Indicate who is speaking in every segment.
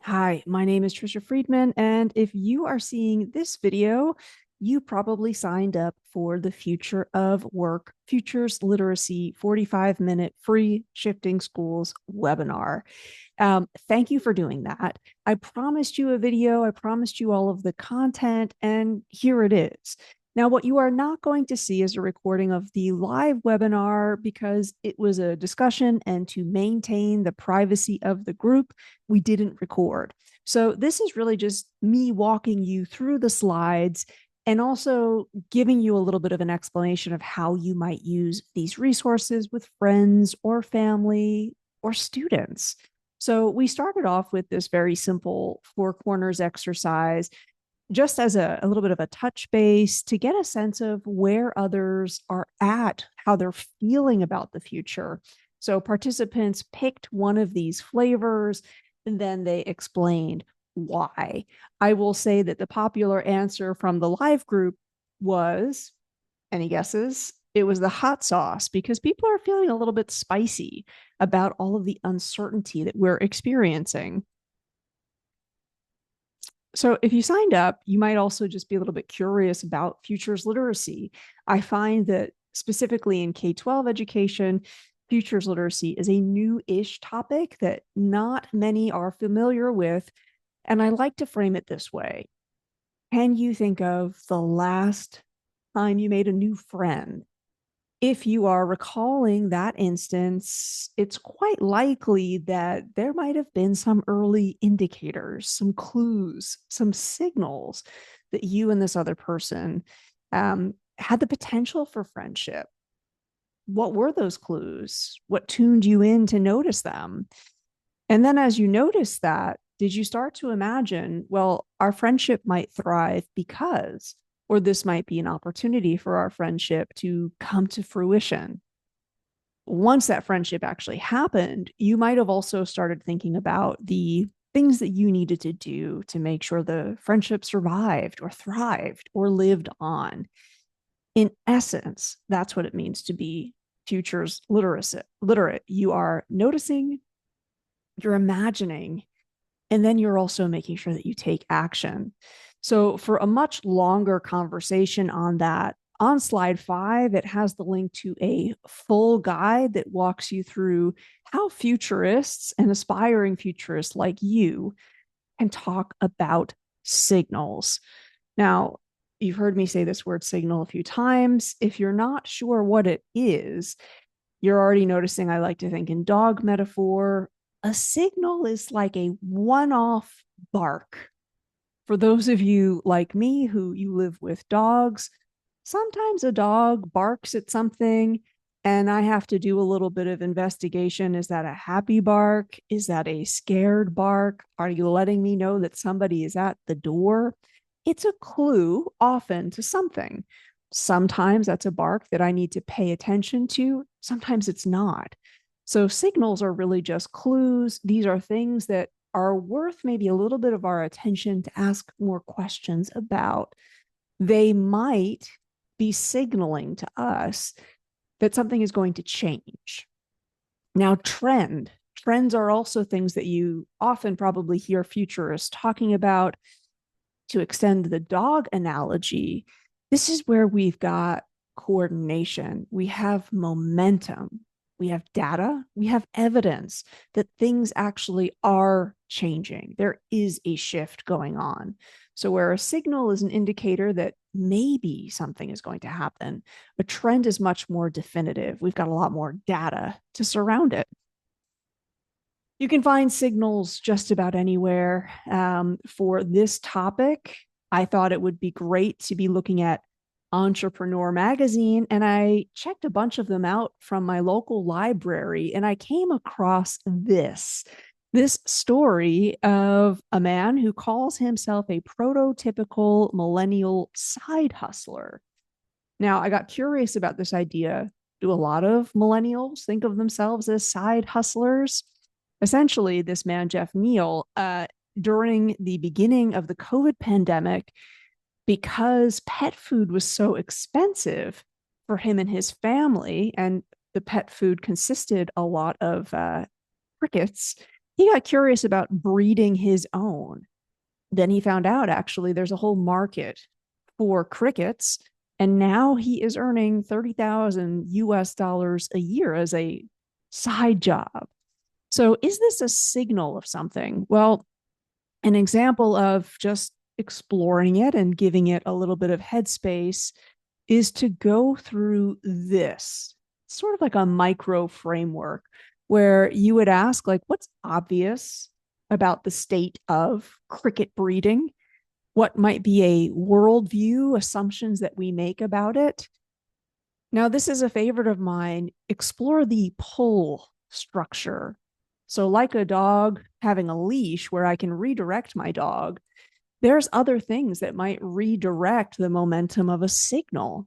Speaker 1: Hi, my name is Trisha Friedman, and if you are seeing this video, you probably signed up for the Future of Work Futures Literacy 45-minute free Shifting Schools webinar. Thank you for doing that. I promised you a video, I promised you all of the content, and here it is. Now, what you are not going to see is a recording of the live webinar because it was a discussion, and to maintain the privacy of the group, we didn't record. So this is really just me walking you through the slides and also giving you a little bit of an explanation of how you might use these resources with friends or family or students. So we started off with this very simple four corners exercise just as a little bit of a touch base to get a sense of where others are at, how they're feeling about the future. So participants picked one of these flavors and then they explained why. I will say that the popular answer from the live group was, any guesses? It was the hot sauce because people are feeling a little bit spicy about all of the uncertainty that we're experiencing. So if you signed up, you might also just be a little bit curious about futures literacy. I find that specifically in K-12 education, futures literacy is a new-ish topic that not many are familiar with. And I like to frame it this way. Can you think of the last time you made a new friend? If you are recalling that instance, it's quite likely that there might have been some early indicators, some clues, some signals that you and this other person had the potential for friendship. What were those clues? What tuned you in to notice them? And then as you notice that, did you start to imagine, well, our friendship might thrive because, or this might be an opportunity for our friendship to come to fruition? Once that friendship actually happened, you might have also started thinking about the things that you needed to do to make sure the friendship survived or thrived or lived on. In essence, that's what it means to be futures literate. You are noticing, you're imagining, and then you're also making sure that you take action. So for a much longer conversation on that, on slide 5, it has the link to a full guide that walks you through how futurists and aspiring futurists like you can talk about signals. Now, you've heard me say this word signal a few times. If you're not sure what it is, you're already noticing I like to think in dog metaphor. A signal is like a one-off bark. For those of you like me who you live with dogs, sometimes a dog barks at something and I have to do a little bit of investigation. Is that a happy bark? Is that a scared bark? Are you letting me know that somebody is at the door? It's a clue often to something. Sometimes that's a bark that I need to pay attention to. Sometimes it's not. So signals are really just clues. These are things that are worth maybe a little bit of our attention to ask more questions about. They might be signaling to us that something is going to change. Now, trends are also things that you often probably hear futurists talking about. To extend the dog analogy, this is where we've got coordination, we have momentum, we have data, we have evidence that things actually are changing. There is a shift going on. So where a signal is an indicator that maybe something is going to happen, a trend is much more definitive. We've got a lot more data to surround it. You can find signals just about anywhere. For this topic, I thought it would be great to be looking at Entrepreneur Magazine, and I checked a bunch of them out from my local library, and I came across this story of a man who calls himself a prototypical millennial side hustler. Now, I got curious about this idea. Do a lot of millennials think of themselves as side hustlers? Essentially, this man, Jeff Neal, during the beginning of the COVID pandemic, because pet food was so expensive for him and his family, and the pet food consisted a lot of crickets, He got curious about breeding his own. Then he found out actually there's a whole market for crickets. And now he is earning 30,000 US dollars a year as a side job. So is this a signal of something? Well, an example of just exploring it and giving it a little bit of headspace is to go through this sort of like a micro framework where you would ask, like, what's obvious about the state of cricket breeding? What might be a worldview, assumptions that we make about it? Now, this is a favorite of mine. Explore the pull structure. So, like a dog having a leash where I can redirect my dog, there's other things that might redirect the momentum of a signal.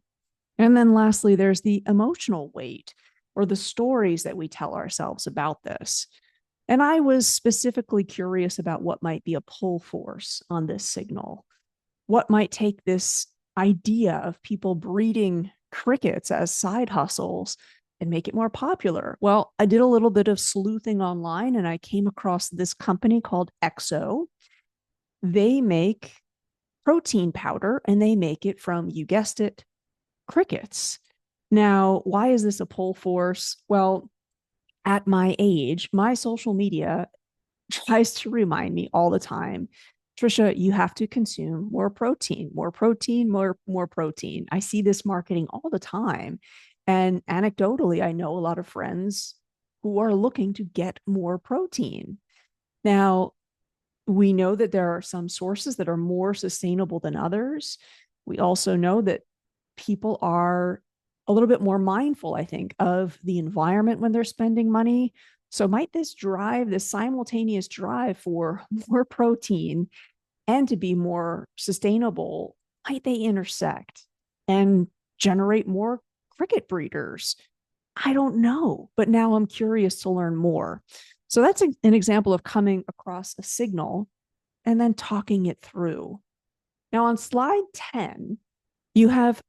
Speaker 1: And then lastly, there's the emotional weight or the stories that we tell ourselves about this. And I was specifically curious about what might be a pull force on this signal. What might take this idea of people breeding crickets as side hustles and make it more popular? Well, I did a little bit of sleuthing online and I came across this company called Exo. They make protein powder and they make it from, you guessed it, crickets. Now, why is this a pull force? Well, at my age, my social media tries to remind me all the time, Trisha, you have to consume more protein, more protein, more protein. I see this marketing all the time. And anecdotally, I know a lot of friends who are looking to get more protein. Now, we know that there are some sources that are more sustainable than others. We also know that people are a little bit more mindful, I think, of the environment when they're spending money. So might this drive, this simultaneous drive for more protein and to be more sustainable, might they intersect and generate more cricket breeders? I don't know, but now I'm curious to learn more. So that's an example of coming across a signal and then talking it through. Now on slide 10, you have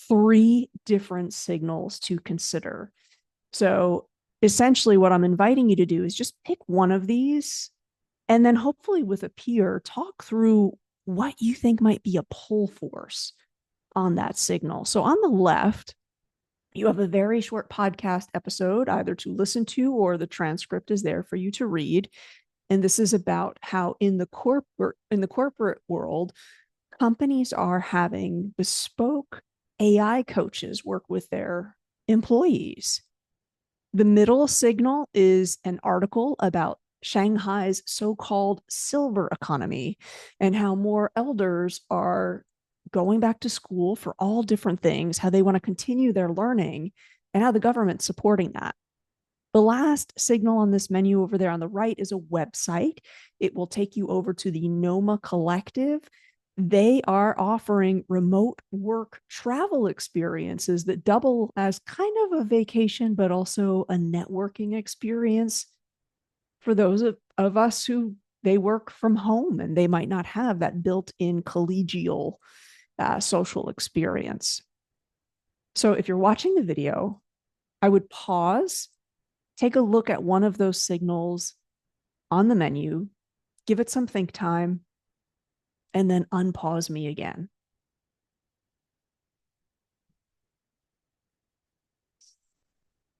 Speaker 1: three different signals to consider. So essentially what I'm inviting you to do is just pick one of these and then hopefully with a peer, talk through what you think might be a pull force on that signal. So on the left, you have a very short podcast episode either to listen to or the transcript is there for you to read. And this is about how in the corporate world, companies are having bespoke AI coaches work with their employees. The middle signal is an article about Shanghai's so-called silver economy and how more elders are going back to school for all different things, how they want to continue their learning, and how the government's supporting that. The last signal on this menu over there on the right is a website. It will take you over to the Noma Collective. They are offering remote work travel experiences that double as kind of a vacation, but also a networking experience for those of us who they work from home and they might not have that built-in collegial social experience. So if you're watching the video, I would pause, take a look at one of those signals on the menu, give it some think time, and then unpause me again.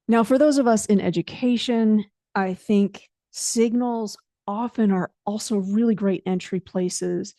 Speaker 1: Now, for those of us in education, I think signals often are also really great entry places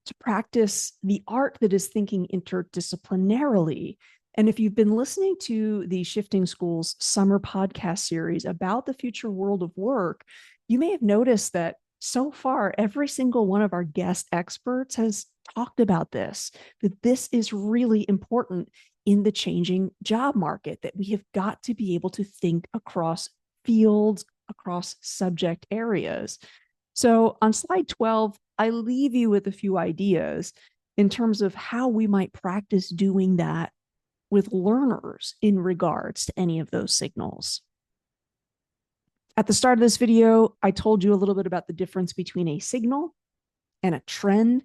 Speaker 1: to practice the art that is thinking interdisciplinarily. And if you've been listening to the Shifting Schools summer podcast series about the future world of work, you may have noticed that so far, every single one of our guest experts has talked about this, that this is really important in the changing job market, that we have got to be able to think across fields, across subject areas. So on slide 12, I leave you with a few ideas in terms of how we might practice doing that with learners in regards to any of those signals. At the start of this video, I told you a little bit about the difference between a signal and a trend.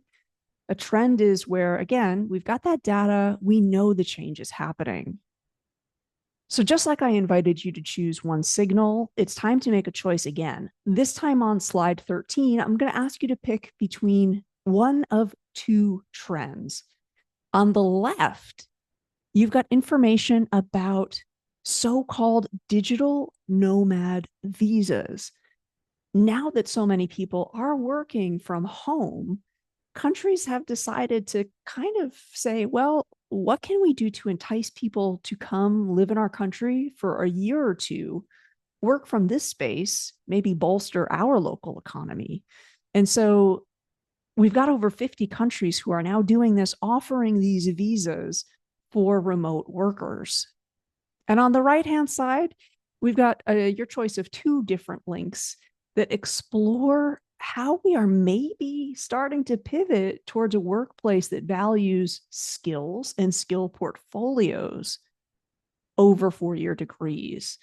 Speaker 1: A trend is where, again, we've got that data, we know the change is happening. So just like I invited you to choose one signal, it's time to make a choice again. This time on slide 13, I'm going to ask you to pick between one of two trends. On the left, you've got information about so-called digital nomad visas. Now that so many people are working from home, countries have decided to kind of say, well, what can we do to entice people to come live in our country for a year or two, work from this space, maybe bolster our local economy? And so we've got over 50 countries who are now doing this, offering these visas for remote workers. And on the right-hand side, we've got your choice of two different links that explore how we are maybe starting to pivot towards a workplace that values skills and skill portfolios over four-year degrees.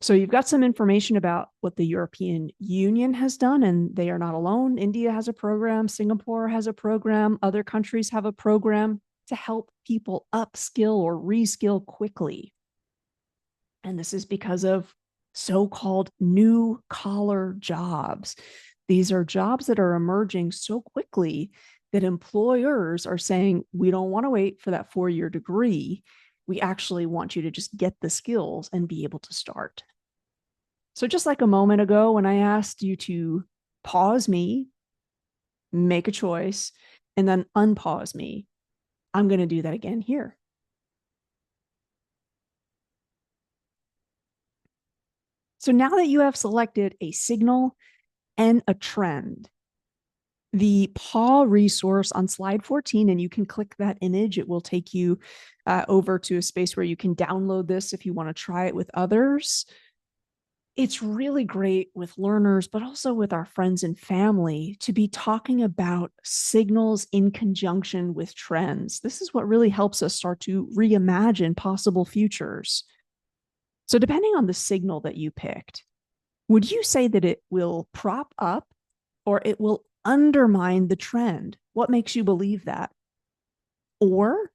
Speaker 1: So you've got some information about what the European Union has done, and they are not alone. India has a program, Singapore has a program, other countries have a program to help people upskill or reskill quickly. And this is because of so-called new collar jobs. These are jobs that are emerging so quickly that employers are saying, we don't want to wait for that four-year degree. We actually want you to just get the skills and be able to start. So just like a moment ago, when I asked you to pause me, make a choice, and then unpause me, I'm going to do that again here. So now that you have selected a signal and a trend, the PAW resource on slide 14, and you can click that image. It will take you over to a space where you can download this if you want to try it with others. It's really great with learners, but also with our friends and family to be talking about signals in conjunction with trends. This is what really helps us start to reimagine possible futures. So depending on the signal that you picked, would you say that it will prop up or it will undermine the trend? What makes you believe that? Or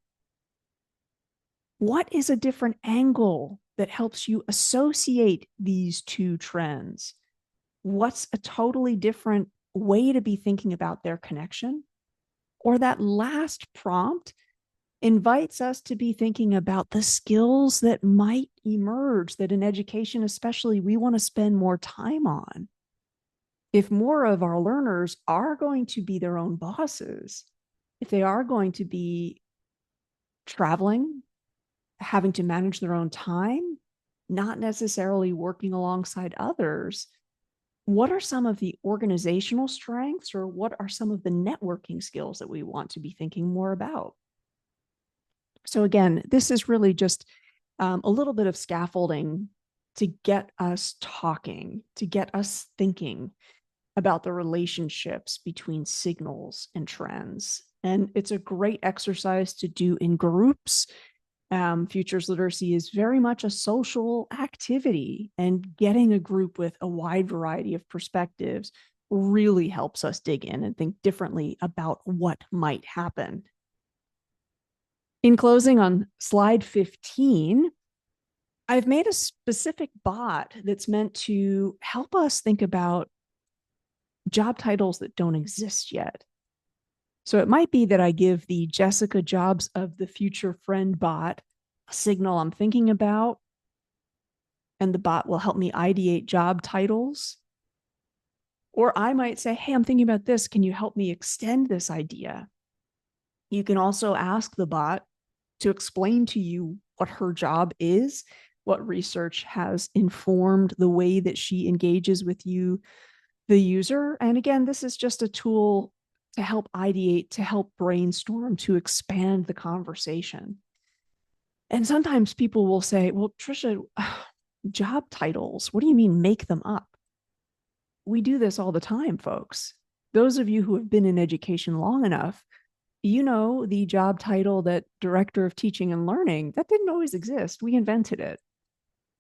Speaker 1: what is a different angle that helps you associate these two trends? What's a totally different way to be thinking about their connection? Or that last prompt invites us to be thinking about the skills that might emerge that in education, especially, we want to spend more time on. If more of our learners are going to be their own bosses, if they are going to be traveling, having to manage their own time, not necessarily working alongside others, what are some of the organizational strengths or what are some of the networking skills that we want to be thinking more about? So again, this is really just a little bit of scaffolding to get us talking, to get us thinking about the relationships between signals and trends. And it's a great exercise to do in groups. Futures literacy is very much a social activity, and getting a group with a wide variety of perspectives really helps us dig in and think differently about what might happen. In closing, on slide 15, I've made a specific bot that's meant to help us think about job titles that don't exist yet. So it might be that I give the Jessica Jobs of the Future Friend bot a signal I'm thinking about, and the bot will help me ideate job titles. Or I might say, hey, I'm thinking about this. Can you help me extend this idea? You can also ask the bot to explain to you what her job is, what research has informed the way that she engages with you, the user. And again, this is just a tool to help ideate, to help brainstorm, to expand the conversation. And sometimes people will say, well, Trisha, job titles, what do you mean make them up? We do this all the time, folks. Those of you who have been in education long enough, you know the job title that Director of Teaching and Learning, that didn't always exist. We invented it.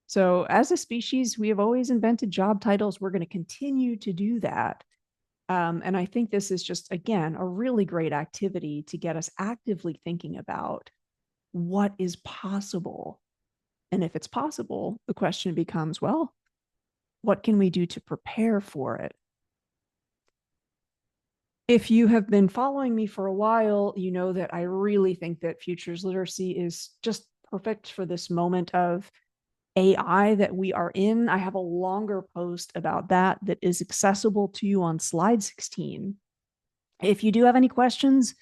Speaker 1: So as a species, we have always invented job titles. We're going to continue to do that. And I think this is just, again, a really great activity to get us actively thinking about what is possible And if it's possible, the question becomes, well, what can we do to prepare for it? If you have been following me for a while, you know that I really think that futures literacy is just perfect for this moment of AI that we are in. I have a longer post about that that is accessible to you on slide 16. If you do have any questions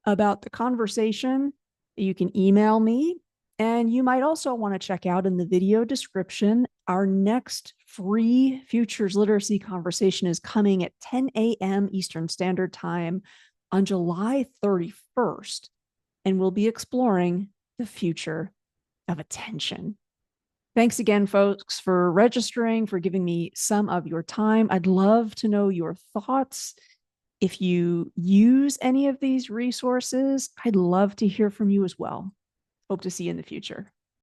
Speaker 1: about the conversation, you can email me. And you might also want to check out in the video description, our next free futures literacy conversation is coming at 10 a.m. Eastern Standard Time on July 31st. And we'll be exploring the future of attention. Thanks again, folks, for registering, for giving me some of your time. I'd love to know your thoughts. If you use any of these resources, I'd love to hear from you as well. Hope to see you in the future.